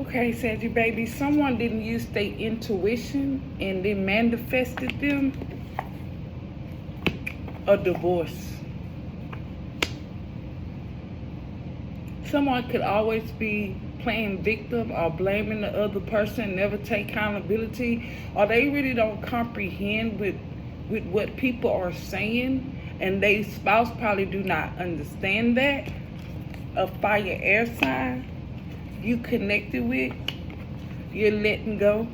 Okay, Saggy baby, someone didn't use their intuition and they manifested them a divorce. Someone could always be playing victim or blaming the other person, never take accountability, or they really don't comprehend with what people are saying, and their spouse probably do not understand that. A fire air sign you connected with, you're letting go.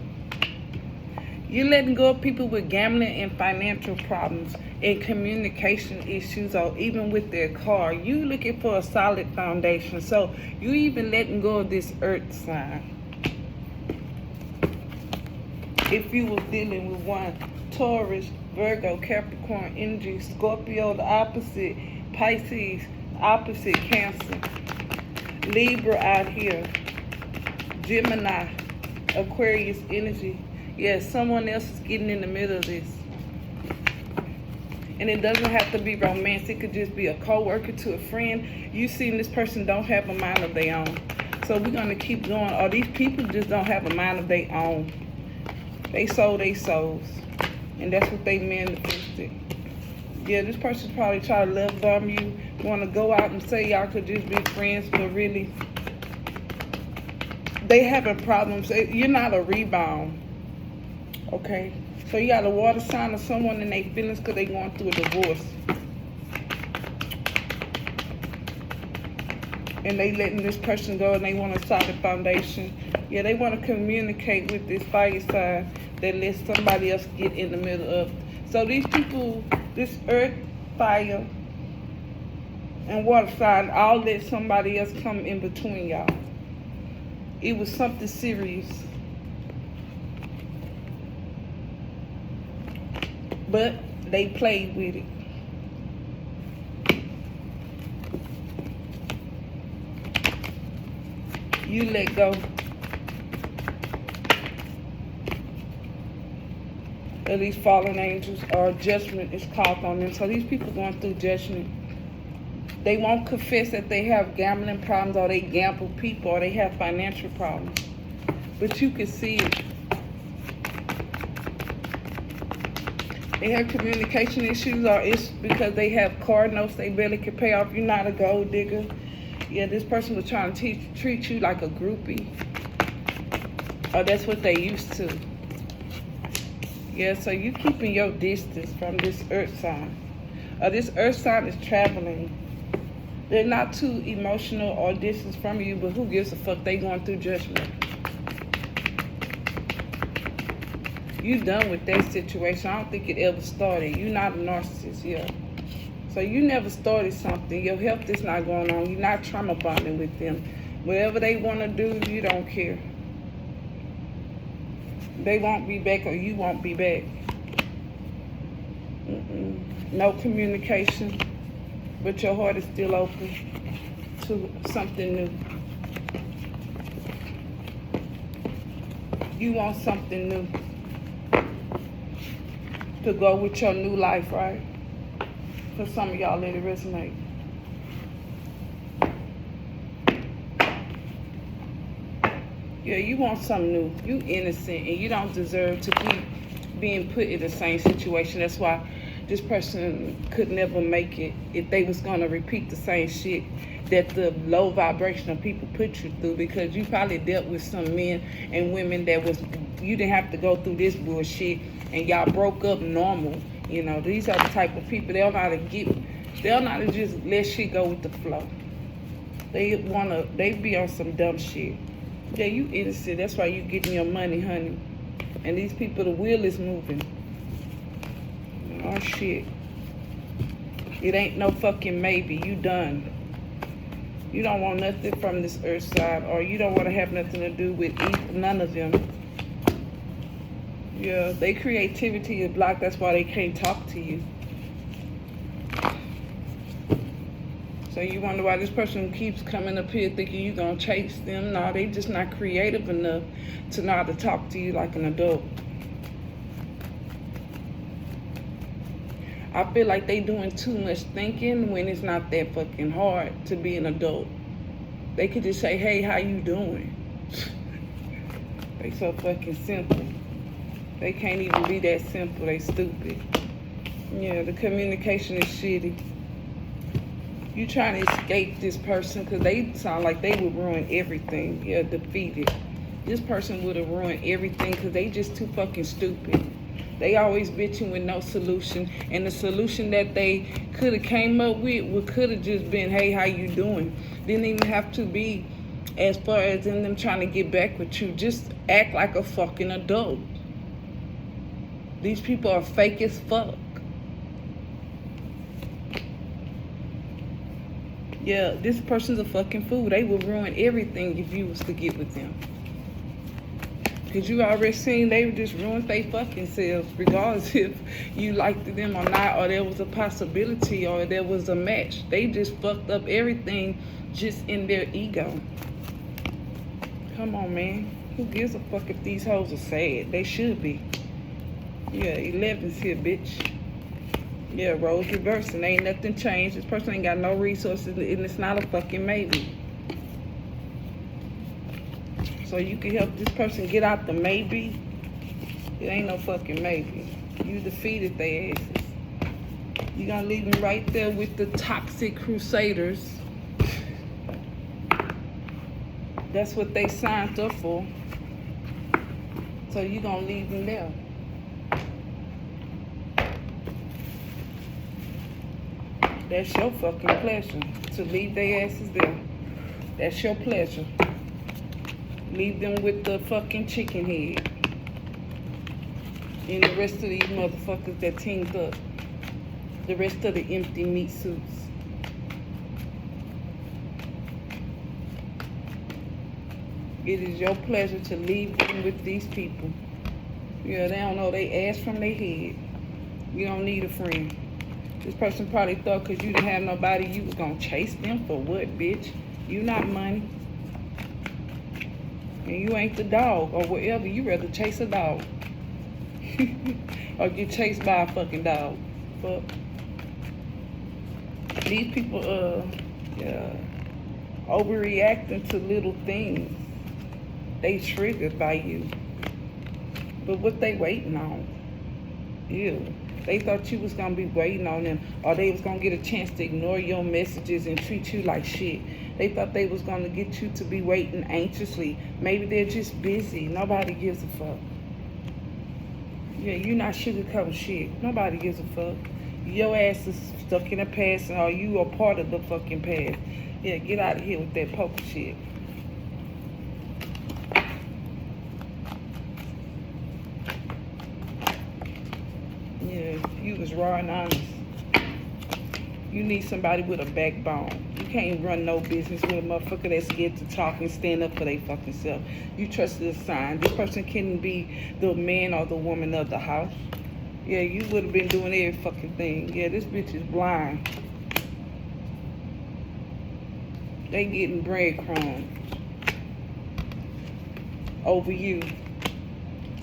You're letting go of people with gambling and financial problems and communication issues, or even with their car. You looking for a solid foundation. So you even letting go of this earth sign. If you were dealing with one, Taurus, Virgo, Capricorn energy, Scorpio, the opposite, Pisces, opposite, Cancer, Libra out here, Gemini, Aquarius energy. Yes, someone else is getting in the middle of this. And it doesn't have to be romance. It could just be a co-worker to a friend. You seen this person don't have a mind of their own. So we're going to keep going. Or these people just don't have a mind of their own. They sold their souls. And that's what they manifested. Yeah, this person probably try to love bomb you. Want to go out and say y'all could just be friends, but really, they having problems. You're not a rebound. Okay, so you got a water sign of someone in their feelings because they going through a divorce. And they letting this person go and they want a solid foundation. Yeah, they want to communicate with this fire sign that lets somebody else get in the middle of. So these people, this earth, fire, and water sign, all let somebody else come in between y'all. It was something serious. But they played with it. You let go. At least fallen angels, or judgment is called on them. So these people going through judgment. They won't confess that they have gambling problems, or they gamble people, or they have financial problems. But you can see it. They have communication issues, or it's because they have car notes they barely can pay off. You're not a gold digger. Yeah, this person was trying to treat you like a groupie. Or that's what they used to. Yeah, so you keeping your distance from this earth sign. This earth sign is traveling. They're not too emotional or distant from you, but who gives a fuck? They going through judgment. You done with that situation. I don't think it ever started. You're not a narcissist, yeah. So you never started something. Your health is not going on. You're not trauma bonding with them. Whatever they want to do, you don't care. They won't be back, or you won't be back. No communication, but your heart is still open to something new. You want something new to go with your new life, right? For some of y'all, let it resonate. Yeah, you want something new. You innocent, and you don't deserve to keep being put in the same situation. That's why this person could never make it if they was going to repeat the same shit that the low vibrational people put you through, because you probably dealt with some men and women that was, you didn't have to go through this bullshit, and y'all broke up normal. You know, these are the type of people, they'll not to just let shit go with the flow. They be on some dumb shit. Yeah, you innocent, that's why you getting your money, honey. And these people, the wheel is moving. Oh shit. It ain't no fucking maybe, you done. You don't want nothing from this earth side, or you don't want to have nothing to do with none of them. Yeah, their creativity is blocked. That's why they can't talk to you. So you wonder why this person keeps coming up here thinking you're going to chase them. No, they just not creative enough to know how to talk to you like an adult. I feel like they doing too much thinking when it's not that fucking hard to be an adult. They could just say, hey, how you doing? They so fucking simple. They can't even be that simple. They stupid. Yeah, the communication is shitty. You trying to escape this person because they sound like they would ruin everything. Yeah, defeated. This person would have ruined everything because they just too fucking stupid. They always bitching with no solution. And the solution that they could have came up with could have just been, hey, how you doing? Didn't even have to be as far as in them trying to get back with you. Just act like a fucking adult. These people are fake as fuck. Yeah, this person's a fucking fool. They will ruin everything if you was to get with them. Because you already seen they would just ruin their fucking selves, regardless if you liked them or not, or there was a possibility, or there was a match. They just fucked up everything just in their ego. Come on, man. Who gives a fuck if these hoes are sad? They should be. Yeah, 11's here, bitch. Yeah, roles reversing. Ain't nothing changed. This person ain't got no resources, and it's not a fucking maybe. So you can help this person get out the maybe. It ain't no fucking maybe. You defeated their asses. You gonna leave them right there with the toxic crusaders. That's what they signed up for. So you gonna leave them there. That's your fucking pleasure to leave their asses there. That's your pleasure. Leave them with the fucking chicken head. And the rest of these motherfuckers that teamed up. The rest of the empty meat suits. It is your pleasure to leave them with these people. Yeah, they don't know they ass from their head. You don't need a friend. This person probably thought because you didn't have nobody, you was going to chase them for what, bitch? You not money. And you ain't the dog or whatever. You rather chase a dog. Or get chased by a fucking dog. But these people overreacting to little things. They triggered by you. But what they waiting on? Ew. They thought you was going to be waiting on them, or they was going to get a chance to ignore your messages and treat you like shit. They thought they was going to get you to be waiting anxiously. Maybe they're just busy. Nobody gives a fuck. Yeah, you not sugarcoating shit. Nobody gives a fuck. Your ass is stuck in the past, or you are part of the fucking past. Yeah, get out of here with that poker shit. Yeah, you was raw and honest. You need somebody with a backbone. You can't run no business with a motherfucker that's scared to talk and stand up for their fucking self. You trusted a sign. This person couldn't be the man or the woman of the house. Yeah, you would have been doing every fucking thing. Yeah, this bitch is blind. They getting breadcrumbs over you.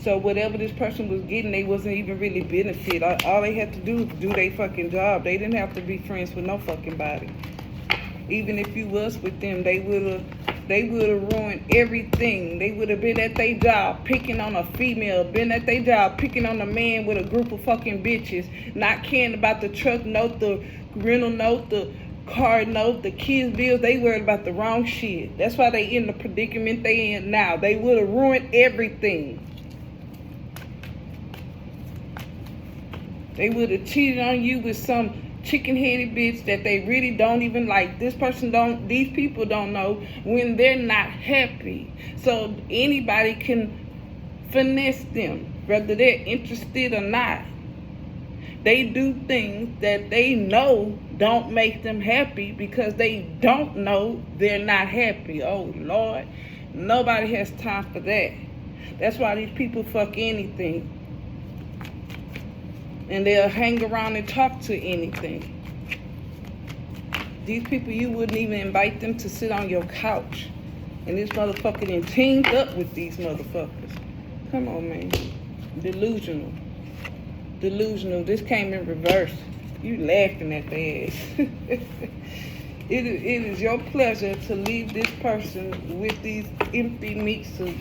So whatever this person was getting, they wasn't even really benefit. All they had to do was do their fucking job. They didn't have to be friends with no fucking body. Even if you was with them, they would have ruined everything. They would have been at their job picking on a female, been at their job picking on a man with a group of fucking bitches, not caring about the truck note, the rental note, the car note, the kids' bills. They worried about the wrong shit. That's why they in the predicament they in now. They would have ruined everything. They would have cheated on you with some chicken-headed bitch that they really don't even like. These people don't know when they're not happy. So anybody can finesse them, whether they're interested or not. They do things that they know don't make them happy because they don't know they're not happy. Oh, Lord. Nobody has time for that. That's why these people fuck anything. And they'll hang around and talk to anything. These people, you wouldn't even invite them to sit on your couch. And this motherfucker done teamed up with these motherfuckers. Come on, man. Delusional. This came in reverse. You laughing at the ass. It is your pleasure to leave this person with these empty meat suits.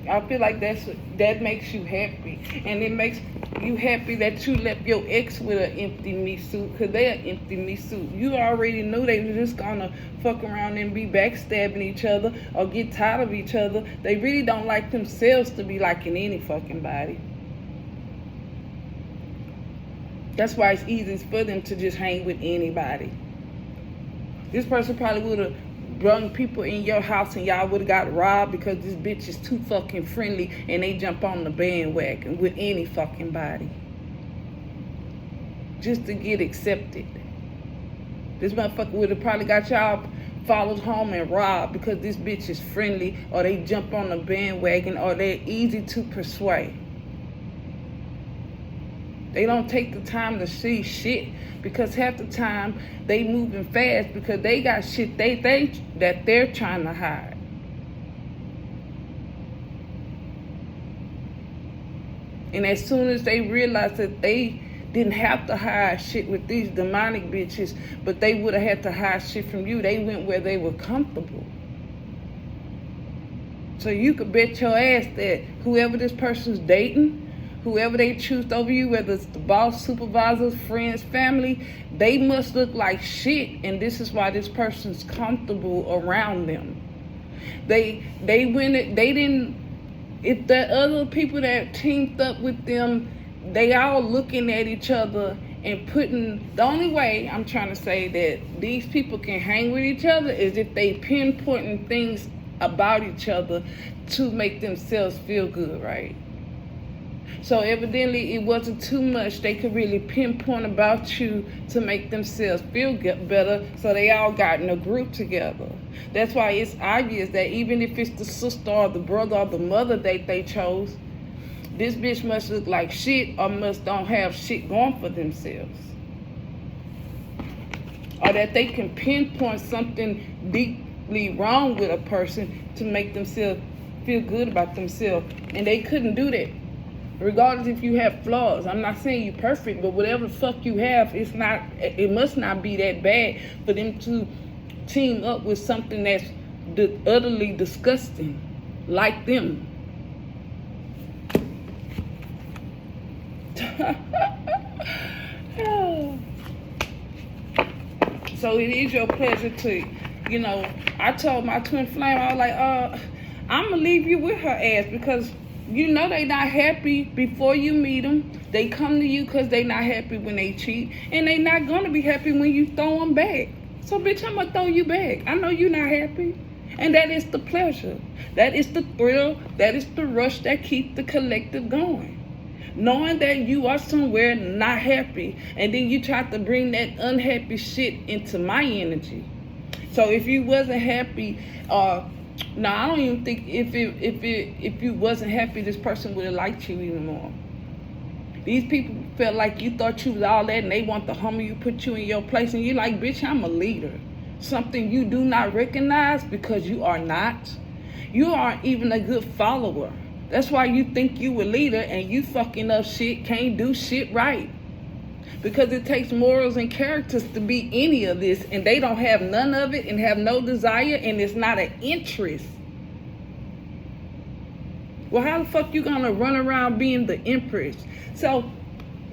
I feel like that makes you happy. And it makes you happy that you left your ex with an empty meat suit, because they're an empty meat suit. You already knew they were just gonna fuck around and be backstabbing each other or get tired of each other. They really don't like themselves to be liking any fucking body. That's why it's easy for them to just hang with anybody. This person probably would have brung people in your house and y'all would have got robbed because this bitch is too fucking friendly and they jump on the bandwagon with any fucking body. Just to get accepted. This motherfucker would have probably got y'all followed home and robbed because this bitch is friendly, or they jump on the bandwagon, or they're easy to persuade. They don't take the time to see shit, because half the time they moving fast because they got shit they think that they're trying to hide. And as soon as they realize that they didn't have to hide shit with these demonic bitches, but they would have had to hide shit from you, they went where they were comfortable. So you could bet your ass that whoever this person's dating, whoever they choose over you, whether it's the boss, supervisors, friends, family, they must look like shit, and this is why this person's comfortable around them. They didn't. If the other people that teamed up with them, they all looking at each other and putting. The only way I'm trying to say that these people can hang with each other is if they pinpointing things about each other to make themselves feel good, right? So evidently it wasn't too much they could really pinpoint about you to make themselves feel better, so they all got in a group together. That's why it's obvious that even if it's the sister or the brother or the mother that they chose, this bitch must look like shit or must don't have shit going for themselves. Or that they can pinpoint something deeply wrong with a person to make themselves feel good about themselves. And they couldn't do that. Regardless if you have flaws. I'm not saying you're perfect, but whatever the fuck you have, it must not be that bad for them to team up with something that's utterly disgusting, like them. So it is your pleasure to, I told my twin flame, I was like, I'm gonna leave you with her ass, because you know they not happy before you meet them. They come to you because they not happy when they cheat, and they not gonna be happy when you throw them back. So bitch, I'm gonna throw you back. I know you're not happy, and that is the pleasure. That is the thrill. That is the rush that keeps the collective going. Knowing that you are somewhere not happy, and then you try to bring that unhappy shit into my energy. So if you wasn't happy, no, I don't even think if you wasn't happy, this person would have liked you even more. These people felt like you thought you was all that, and they want to humble you, put you in your place, and you're like, bitch, I'm a leader. Something you do not recognize because you are not. You aren't even a good follower. That's why you think you a leader and you fucking up shit, can't do shit right. Because it takes morals and characters to be any of this, and they don't have none of it and have no desire, and it's not an interest. Well, how the fuck you gonna run around being the empress? So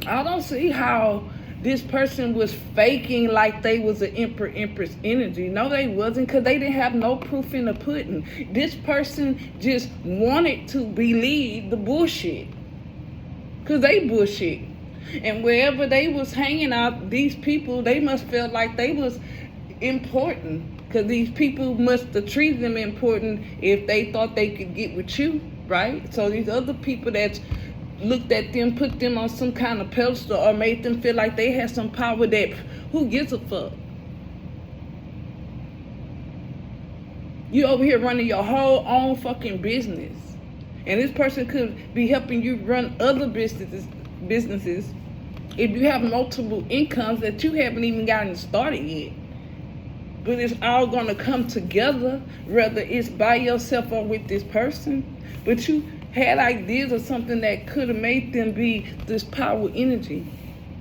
I don't see how this person was faking like they was an empress energy. No, they wasn't, because they didn't have no proof in the pudding. This person just wanted to believe the bullshit, because they bullshit. And wherever they was hanging out, these people, they must feel like they was important, because these people must have treated them important if they thought they could get with you, right? So these other people that looked at them, put them on some kind of pedestal, or made them feel like they had some power that, who gives a fuck? You over here running your whole own fucking business, and this person could be helping you run other businesses if you have multiple incomes that you haven't even gotten started yet. But it's all gonna come together, whether it's by yourself or with this person. But you had ideas or something that could have made them be this power energy.